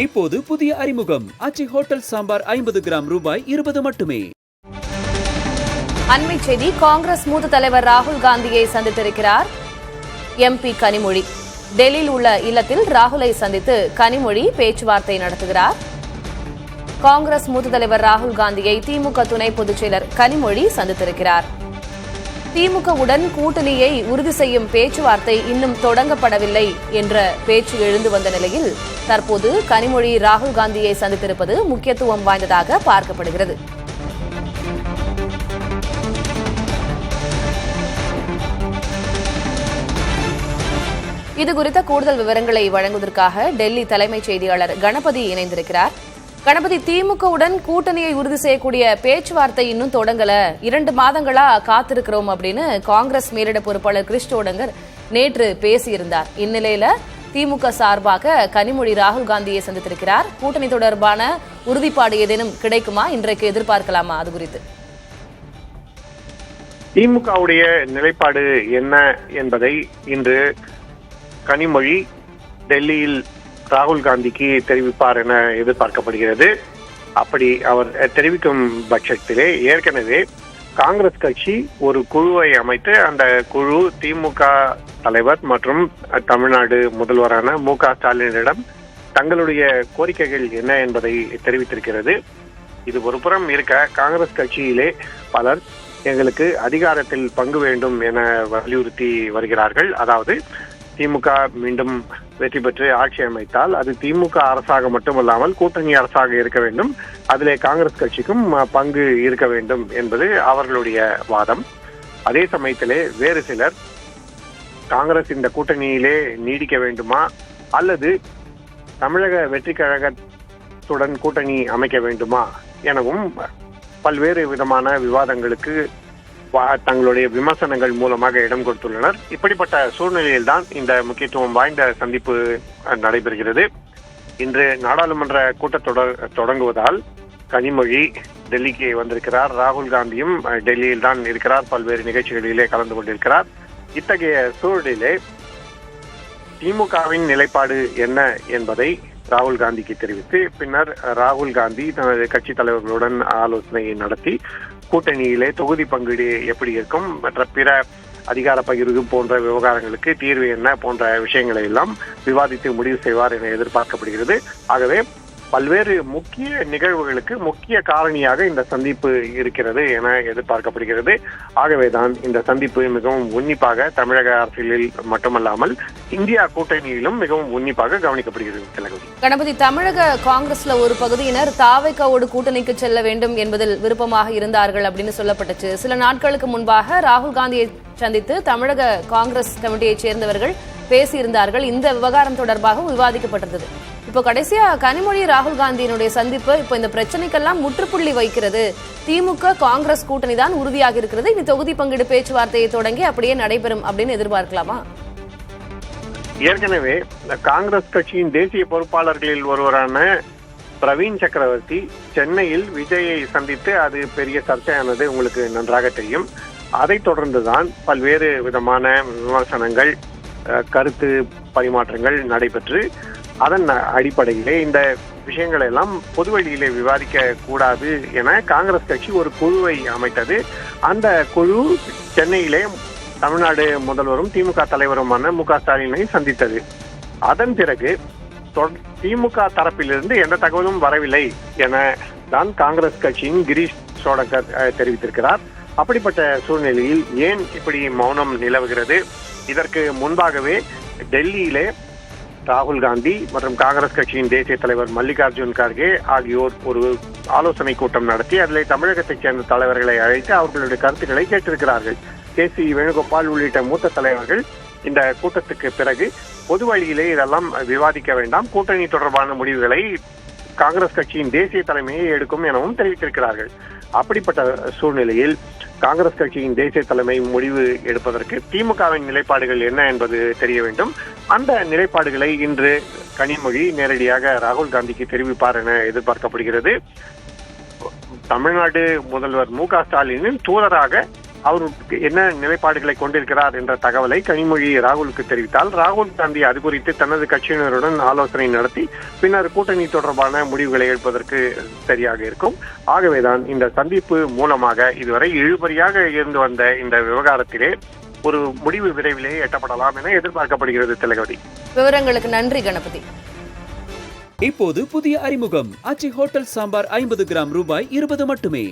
இப்போது புதிய அறிமுகம் ஆச்சி ஹோட்டல் சாம்பார் 50 கிராம் ரூபாய் 20 மட்டுமே. அண்மை செய்தி, காங்கிரஸ் மூத்த தலைவர் ராகுல் காந்தியை சந்தித்திருக்கிறார் எம்பி கனிமொழி. டெல்லியில் உள்ள இல்லத்தில் ராகுலை சந்தித்து கனிமொழி பேச்சுவார்த்தை நடத்துகிறார். காங்கிரஸ் மூத்த தலைவர் ராகுல் காந்தியை திமுக துணை பொதுச் செயலர் கனிமொழி சந்தித்திருக்கிறார். திமுகவுடன் கூட்டணியை உறுதி செய்யும் பேச்சுவார்த்தை இன்னும் தொடங்கப்படவில்லை என்ற பேச்சு எழுந்து வந்த நிலையில் தற்போது கனிமொழி ராகுல் காந்தியை சந்தித்திருப்பது முக்கியத்துவம் வாய்ந்ததாக பார்க்கப்படுகிறது. இதுகுறித்த கூடுதல் விவரங்களை வழங்குவதற்காக டெல்லி தலைமைச் செய்தியாளர் கணபதி இணைந்திருக்கிறார். கணபதி, திமுகவுடன் கூட்டணியை உறுதி செய்யக்கூடிய பேச்சுவார்த்தை இன்னும் தொடங்கல, 2 மாதங்களா காத்திருக்கிறோம் அப்படின்னு காங்கிரஸ் மேலிட பொறுப்பாளர் கிரிஷ் சோடங்கர் நேற்று பேசியிருந்தார். இந்நிலையில திமுக சார்பாக கனிமொழி ராகுல் காந்தியை சந்தித்திருக்கிறார். கூட்டணி தொடர்பான உறுதிப்பாடு ஏதேனும் கிடைக்குமா, இன்றைக்கு எதிர்பார்க்கலாமா? அது குறித்து திமுகவுடைய நிலைப்பாடு என்ன என்பதை இன்று கனிமொழி டெல்லியில் ராகுல் காந்திக்கு தெரிவிப்பார் என எதிர்பார்க்கப்படுகிறது. அப்படி அவர் தெரிவிக்கும் பட்சத்திலே ஏற்கனவே காங்கிரஸ் கட்சி ஒரு குழுவை அமைத்து அந்த குழு திமுக தலைவர் மற்றும் தமிழ்நாடு முதல்வரான மு.க. ஸ்டாலினிடம் தங்களுடைய கோரிக்கைகள் என்ன என்பதை தெரிவித்திருக்கிறது. இது ஒரு புறம் இருக்க, காங்கிரஸ் கட்சியிலே பலர் எங்களுக்கு அதிகாரத்தில் பங்கு வேண்டும் என வலியுறுத்தி வருகிறார்கள். அதாவது திமுக மீண்டும் வெற்றி பெற்று ஆட்சி அமைத்தால் அது திமுக அரசாக மட்டுமல்லாமல் கூட்டணி அரசாக இருக்க வேண்டும், அதிலே காங்கிரஸ் கட்சிக்கும் பங்கு இருக்க வேண்டும் என்பது அவர்களுடைய வாதம். அதே சமயத்திலே வேறு சிலர் காங்கிரஸ் இந்த கூட்டணியிலே நீடிக்க வேண்டுமா அல்லது தமிழக வெற்றி கழகத்துடன் கூட்டணி அமைக்க வேண்டுமா எனவும் பல்வேறு விதமான விவாதங்களுக்கு தங்களுடைய விமர்சனங்கள் மூலமாக இடம் கொடுத்துள்ளனர். இப்படிப்பட்ட சூழ்நிலையில் தான் இந்த முக்கியத்துவம் வாய்ந்த சந்திப்பு நடைபெறுகிறது. இன்று நாடாளுமன்ற கூட்டத்தொடர் தொடங்குவதால் கனிமொழி டெல்லிக்கு வந்திருக்கிறார். ராகுல் காந்தியும் டெல்லியில் தான் இருக்கிறார், பல்வேறு நிகழ்ச்சிகளிலே கலந்து கொண்டிருக்கிறார். இத்தகைய சூழலிலே திமுகவின் நிலைப்பாடு என்ன என்பதை ராகுல் காந்திக்கு தெரிவித்து பின்னர் ராகுல் காந்தி தனது கட்சி தலைவர்களுடன் ஆலோசனை நடத்தி கூட்டணியிலே தொகுதி பங்கீடு எப்படி இருக்கும், மற்ற பிற அதிகார பகிர்வு போன்ற விவகாரங்களுக்கு தீர்வு என்ன போன்ற விஷயங்களை எல்லாம் விவாதித்து முடிவு செய்வார் என எதிர்பார்க்கப்படுகிறது. ஆகவே பல்வேறு முக்கிய நிகழ்வுகளுக்கு முக்கிய காரணியாக இந்த சந்திப்பு இருக்கிறது என எதிர்பார்க்கப்படுகிறது. ஆகவேதான் இந்த சந்திப்பு மிகவும் உன்னிப்பாக தமிழக அரசியலில் மட்டுமல்லாமல் இந்தியா கூட்டணியிலும் மிகவும் உன்னிப்பாக கவனிக்கப்படுகிறது. கணபதி, தமிழக காங்கிரஸ்ல ஒரு பகுதியினர் தாவேகாவோடு கூட்டணிக்கு செல்ல வேண்டும் என்பதில் விருப்பமாக இருந்தார்கள் அப்படின்னு சொல்லப்பட்டுச்சு. சில நாட்களுக்கு முன்பாக ராகுல் காந்தியை சந்தித்து தமிழக காங்கிரஸ் கமிட்டியைச் சேர்ந்தவர்கள் பேசியிருந்தார்கள். இந்த விவகாரம் தொடர்பாக விவாதிக்கப்பட்டிருந்தது. இப்போ கடைசியா கனிமொழி ராகுல் காந்தியினுடைய சந்திப்பு இப்போ இந்த பிரச்சனைக்கெல்லாம் முற்றுப்புள்ளி வைக்கிறது. திமுக காங்கிரஸ் கூட்டணி தான் உறுதியாக இருக்கிறது. இனி தொகுதி பங்கீடு பேச்சுவார்த்தையை தொடங்கி அப்படியே நடைபெறும் அப்படின்னு எதிர்பார்க்கலாமா? ஏற்கனவே காங்கிரஸ் கட்சியின் தேசிய பொறுப்பாளர்களில் ஒருவரான பிரவீன் சக்கரவர்த்தி சென்னையில் விஜயை சந்தித்து அது பெரிய சர்ச்சையானது உங்களுக்கு நன்றாக தெரியும். அதைத் தொடர்ந்துதான் பல்வேறு விதமான விமர்சனங்கள், கருத்து பரிமாற்றங்கள் நடைபெற்று அதன் அடிப்படையிலே இந்த விஷயங்களை எல்லாம் பொதுவெளியிலே விவாதிக்க கூடாது என காங்கிரஸ் கட்சி ஒரு குழுவை அமைத்தது. அந்த குழு சென்னையிலே தமிழ்நாடு முதல்வரும் திமுக தலைவருமான மு.க. ஸ்டாலினை சந்தித்தது. அதன் பிறகு திமுக தரப்பிலிருந்து எந்த தகவலும் வரவில்லை என தான் காங்கிரஸ் கட்சியின் கிரீஷ் சோடங்கர் தெரிவித்திருக்கிறார். அப்படிப்பட்ட சூழ்நிலையில் ஏன் இப்படி மௌனம் நிலவுகிறது? இதற்கு முன்பாகவே டெல்லியிலே ராகுல் காந்தி மற்றும் காங்கிரஸ் கட்சியின் தேசிய தலைவர் மல்லிகார்ஜுன் கார்கே ஆகியோர் ஒரு ஆலோசனை கூட்டம் நடத்தி அதில் தமிழகத்தைச் சேர்ந்த தலைவர்களை அழைத்து அவர்களுடைய கருத்துக்களை கேட்டிருக்கிறார்கள். கே.சி. வேணுகோபால் உள்ளிட்ட மூத்த தலைவர்கள் இந்த கூட்டத்துக்கு பிறகு பொது வழியிலே இதெல்லாம் விவாதிக்க வேண்டாம், கூட்டணி தொடர்பான முடிவுகளை காங்கிரஸ் கட்சியின் தேசிய தலைமையை எடுக்கும் எனவும் தெரிவித்திருக்கிறார்கள். அப்படிப்பட்ட சூழ்நிலையில் காங்கிரஸ் கட்சியின் தேசிய தலைமை முடிவு எடுப்பதற்கு திமுகவின் நிலைப்பாடுகள் என்ன என்பது தெரிய வேண்டும். அந்த நிலைப்பாடுகளை இன்று கனிமொழி நேரடியாக ராகுல் காந்திக்கு தெரிவிப்பார் என எதிர்பார்க்கப்படுகிறது. தமிழ்நாடு முதல்வர் மு.க. ஸ்டாலினின் தூதராக அவருக்கு என்ன நிலைப்பாடுகளை கொண்டிருக்கிறார் என்ற தகவலை கனிமொழி ராகுலுக்கு தெரிவித்தால் ராகுல் காந்தி அது குறித்து தனது கட்சியினருடன் ஆலோசனை நடத்தி பின்னர் கூட்டணி தொடர்பான முடிவுகளை எடுப்பதற்கு சரியாக இருக்கும். ஆகவேதான் இந்த சந்திப்பு மூலமாக இதுவரை இழுபறியாக இருந்து வந்த இந்த விவகாரத்திலே ஒரு முடிவு விரைவிலே எட்டப்படலாம் என எதிர்பார்க்கப்படுகிறது. திலகவதி, விவரங்களுக்கு நன்றி கணபதி. இப்போது புதிய அறிமுகம் ஆச்சி ஹோட்டல் சாம்பார் 50 கிராம் ரூபாய் 20 மட்டுமே.